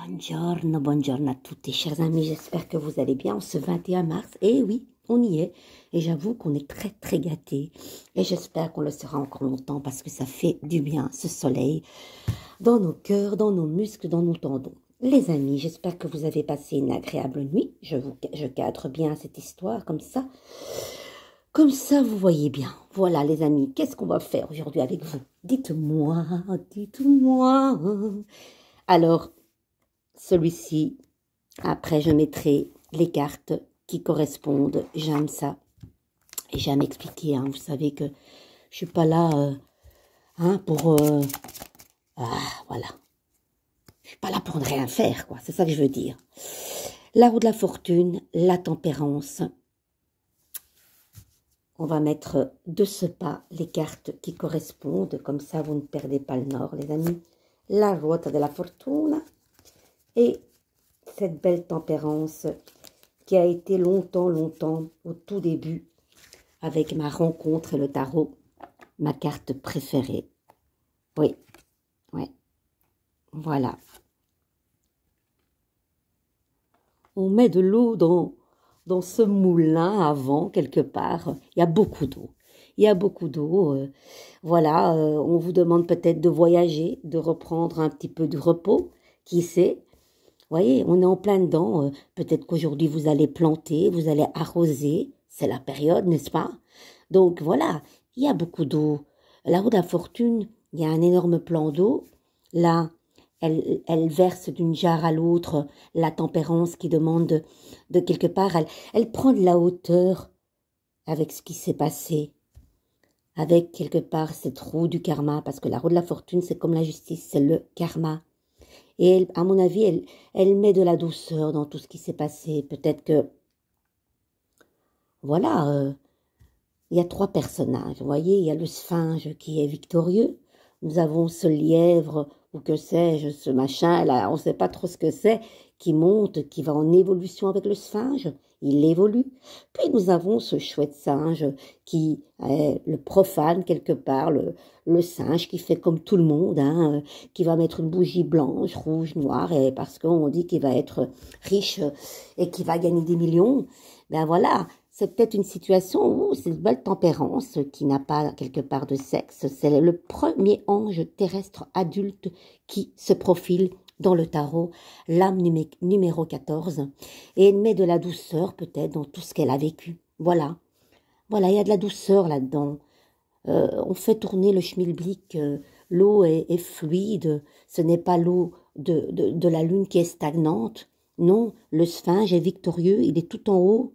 Buongiorno, buongiorno à toutes, chers amis, j'espère que vous allez bien en ce 21 mars. Et oui, on y est. Et j'avoue qu'on est très très gâtés. Et j'espère qu'on le sera encore longtemps parce que ça fait du bien, ce soleil, dans nos cœurs, dans nos muscles, dans nos tendons. Les amis, j'espère que vous avez passé une agréable nuit. Je cadre bien cette histoire comme ça. Comme ça, vous voyez bien. Voilà les amis, qu'est-ce qu'on va faire aujourd'hui avec vous? Dites-moi, dites-moi. Alors, celui-ci, après je mettrai les cartes qui correspondent. J'aime ça. Et j'aime expliquer, hein. Vous savez que je suis pas là pour... voilà. Je suis pas là pour ne rien faire, quoi. C'est ça que je veux dire. La roue de la fortune, la tempérance. On va mettre de ce pas les cartes qui correspondent. Comme ça, vous ne perdez pas le nord, les amis. La ruota de la fortuna. Et cette belle tempérance qui a été longtemps, au tout début, avec ma rencontre et le tarot, ma carte préférée. Oui, voilà. On met de l'eau dans ce moulin avant, quelque part. Il y a beaucoup d'eau. Il y a beaucoup d'eau. Voilà, on vous demande peut-être de voyager, de reprendre un petit peu de repos. Qui sait? Vous voyez, on est en plein dedans. Peut-être qu'aujourd'hui, vous allez planter, vous allez arroser. C'est la période, n'est-ce pas? Donc, voilà, il y a beaucoup d'eau. La roue de la fortune, il y a un énorme plan d'eau. Là, elle verse d'une jarre à l'autre la tempérance qui demande de quelque part. Elle prend de la hauteur avec ce qui s'est passé. Avec quelque part cette roue du karma. Parce que la roue de la fortune, c'est comme la justice, c'est le karma. Et elle, à mon avis, elle met de la douceur dans tout ce qui s'est passé. Peut-être que, voilà, il y a trois personnages. Vous voyez, il y a le sphinge qui est victorieux. Nous avons ce lièvre, ou que sais-je, ce machin, là, on ne sait pas trop ce que c'est, qui monte, qui va en évolution avec le sphinge. Il évolue. Puis nous avons ce chouette singe qui est le profane quelque part, le singe qui fait comme tout le monde, hein, qui va mettre une bougie blanche, rouge, noire, et parce qu'on dit qu'il va être riche et qu'il va gagner des millions. Ben voilà, c'est peut-être une situation où c'est une belle tempérance qui n'a pas quelque part de sexe. C'est le premier ange terrestre adulte qui se profile dans le tarot, l'âme numéro 14, et elle met de la douceur peut-être dans tout ce qu'elle a vécu. Voilà, il y a de la douceur là-dedans. On fait tourner le schmilblick, l'eau est fluide, ce n'est pas l'eau de la lune qui est stagnante. Non, le sphinge est victorieux, il est tout en haut.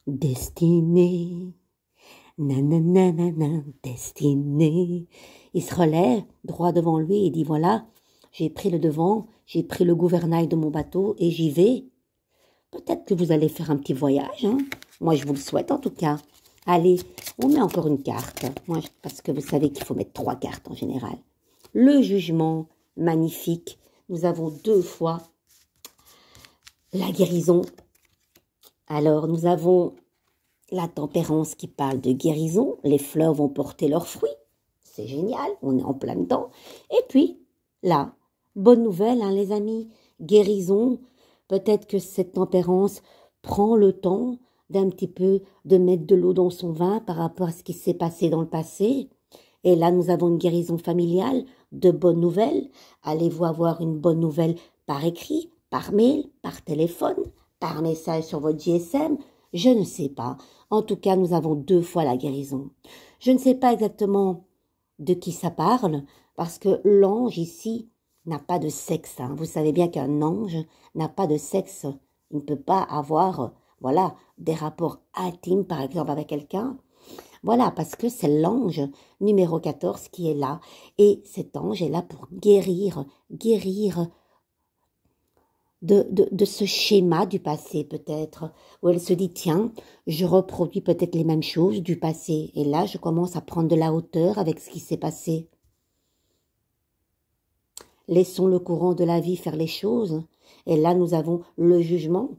Destiné, nanana, destiné. Il se relève droit devant lui et dit voilà, j'ai pris le devant, j'ai pris le gouvernail de mon bateau et j'y vais. Peut-être que vous allez faire un petit voyage, hein. Moi, je vous le souhaite en tout cas. Allez, on met encore une carte. Moi, parce que vous savez qu'il faut mettre 3 cartes en général. Le jugement, magnifique. Nous avons 2 fois la guérison. Alors, nous avons la tempérance qui parle de guérison. Les fleurs vont porter leurs fruits. C'est génial, on est en plein dedans. Et puis, là, bonne nouvelle, hein, les amis, guérison. Peut-être que cette tempérance prend le temps d'un petit peu de mettre de l'eau dans son vin par rapport à ce qui s'est passé dans le passé. Et là, nous avons une guérison familiale, de bonnes nouvelles. Allez-vous avoir une bonne nouvelle par écrit, par mail, par téléphone, par message sur votre GSM? Je ne sais pas. En tout cas, nous avons 2 fois la guérison. Je ne sais pas exactement de qui ça parle, parce que l'ange ici n'a pas de sexe. Hein. Vous savez bien qu'un ange n'a pas de sexe. Il ne peut pas avoir, voilà, des rapports intimes, par exemple, avec quelqu'un. Voilà, parce que c'est l'ange numéro 14 qui est là. Et cet ange est là pour guérir de ce schéma du passé peut-être, où elle se dit tiens, je reproduis peut-être les mêmes choses du passé, et là je commence à prendre de la hauteur avec ce qui s'est passé. Laissons le courant de la vie faire les choses, et là nous avons le jugement.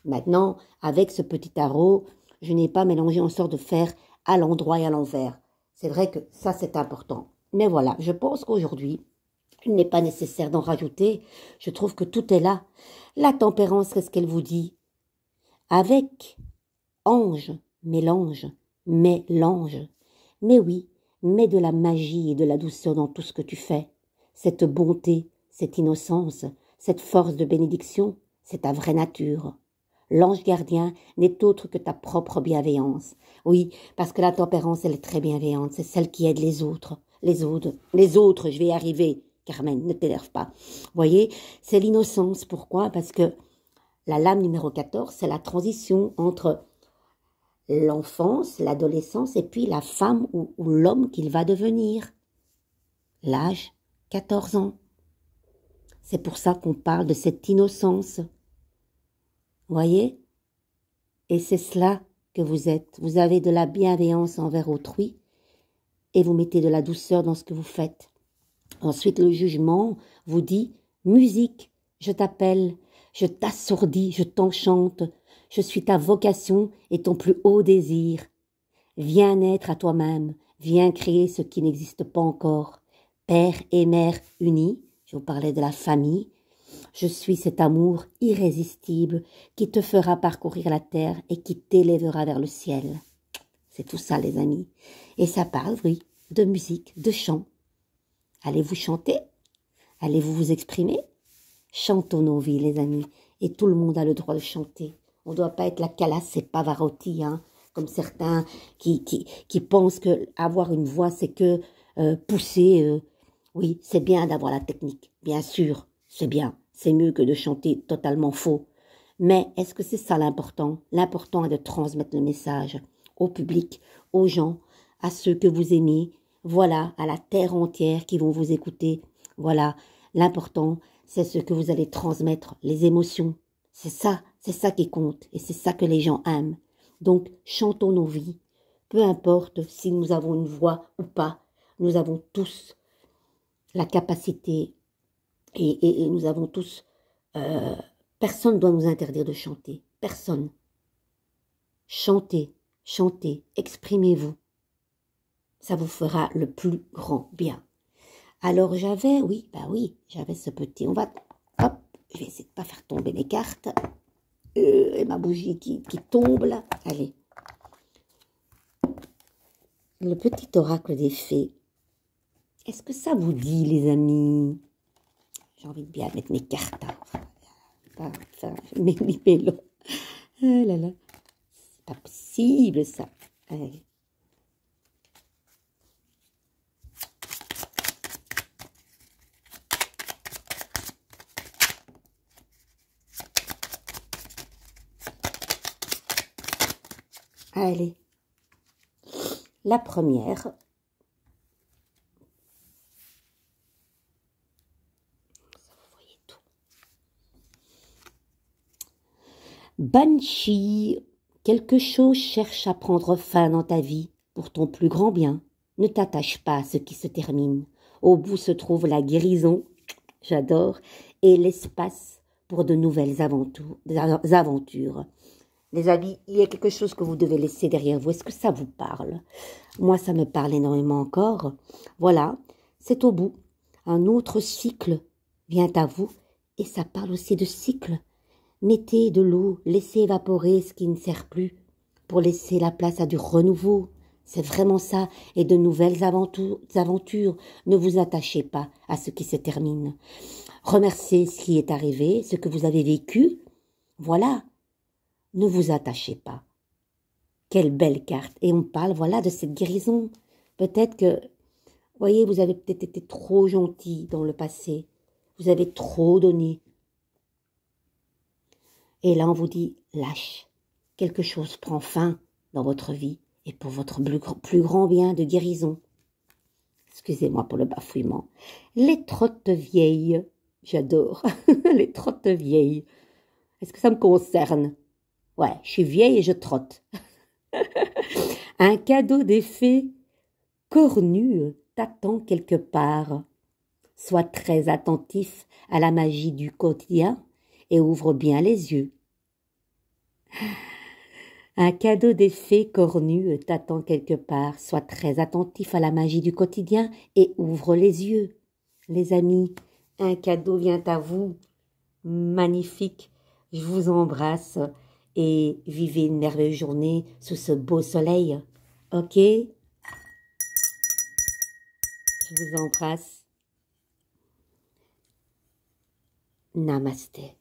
Maintenant, avec ce petit tarot, je n'ai pas mélangé en sorte de faire à l'endroit et à l'envers. C'est vrai que ça c'est important. Mais voilà, je pense qu'aujourd'hui, Il n'est pas nécessaire d'en rajouter. Je trouve que tout est là. La tempérance, qu'est-ce qu'elle vous dit? Avec ange, mélange, mélange. Mais oui, mets de la magie et de la douceur dans tout ce que tu fais. Cette bonté, cette innocence, cette force de bénédiction, c'est ta vraie nature. L'ange gardien n'est autre que ta propre bienveillance. Oui, parce que la tempérance, elle est très bienveillante. C'est celle qui aide les autres. Les autres, je vais y arriver. Carmen, ne t'énerve pas. Voyez, c'est l'innocence. Pourquoi? Parce que la lame numéro 14, c'est la transition entre l'enfance, l'adolescence et puis la femme ou l'homme qu'il va devenir. L'âge, 14 ans. C'est pour ça qu'on parle de cette innocence. Voyez? Et c'est cela que vous êtes. Vous avez de la bienveillance envers autrui et vous mettez de la douceur dans ce que vous faites. Ensuite, le jugement vous dit « Musique, je t'appelle, je t'assourdis, je t'enchante, je suis ta vocation et ton plus haut désir. Viens naître à toi-même, viens créer ce qui n'existe pas encore. Père et mère unis, je vous parlais de la famille, je suis cet amour irrésistible qui te fera parcourir la terre et qui t'élèvera vers le ciel. » C'est tout ça, les amis. Et ça parle, oui, de musique, de chant. Allez-vous chanter? Allez-vous vous exprimer? Chantons nos vies, les amis. Et tout le monde a le droit de chanter. On ne doit pas être la Calasse et Pavarotti, hein, comme certains qui pensent que avoir une voix, c'est que pousser. Oui, c'est bien d'avoir la technique. Bien sûr, c'est bien. C'est mieux que de chanter totalement faux. Mais est-ce que c'est ça l'important? L'important est de transmettre le message au public, aux gens, à ceux que vous aimez, voilà, à la terre entière qui vont vous écouter. Voilà, l'important, c'est ce que vous allez transmettre, les émotions. C'est ça qui compte et c'est ça que les gens aiment. Donc, chantons nos vies. Peu importe si nous avons une voix ou pas, nous avons tous la capacité et nous avons tous... personne ne doit nous interdire de chanter. Personne. Chantez, chantez, exprimez-vous. Ça vous fera le plus grand bien. Alors j'avais, j'avais ce petit, hop, je vais essayer de ne pas faire tomber les cartes. Et ma bougie qui tombe là. Allez. Le petit oracle des fées. Est-ce que ça vous dit, les amis? J'ai envie de bien mettre mes cartes. Mes mélos. Ah là là. C'est pas possible, ça. Allez. Allez, la première, ça vous voyez tout. Banshee, quelque chose cherche à prendre fin dans ta vie pour ton plus grand bien. Ne t'attache pas à ce qui se termine. Au bout se trouve la guérison, j'adore, et l'espace pour de nouvelles aventures. Les amis, il y a quelque chose que vous devez laisser derrière vous. Est-ce que ça vous parle? Moi, ça me parle énormément encore. Voilà, c'est au bout. Un autre cycle vient à vous et ça parle aussi de cycle. Mettez de l'eau, laissez évaporer ce qui ne sert plus pour laisser la place à du renouveau. C'est vraiment ça. Et de nouvelles aventures. Ne vous attachez pas à ce qui se termine. Remerciez ce qui est arrivé, ce que vous avez vécu. Voilà. Ne vous attachez pas. Quelle belle carte. Et on parle, voilà, de cette guérison. Peut-être que, voyez, vous avez peut-être été trop gentil dans le passé. Vous avez trop donné. Et là, on vous dit, lâche. Quelque chose prend fin dans votre vie et pour votre plus grand bien de guérison. Excusez-moi pour le bafouillement. Les trottes vieilles. J'adore. Les trottes vieilles. Est-ce que ça me concerne? Ouais, je suis vieille et je trotte. Un cadeau des fées cornu t'attend quelque part. Sois très attentif à la magie du quotidien et ouvre bien les yeux. Un cadeau des fées cornu t'attend quelque part. Sois très attentif à la magie du quotidien et ouvre les yeux. Les amis, un cadeau vient à vous. Magnifique. Je vous embrasse et vivez une merveilleuse journée sous ce beau soleil. Ok? Je vous embrasse. Namasté.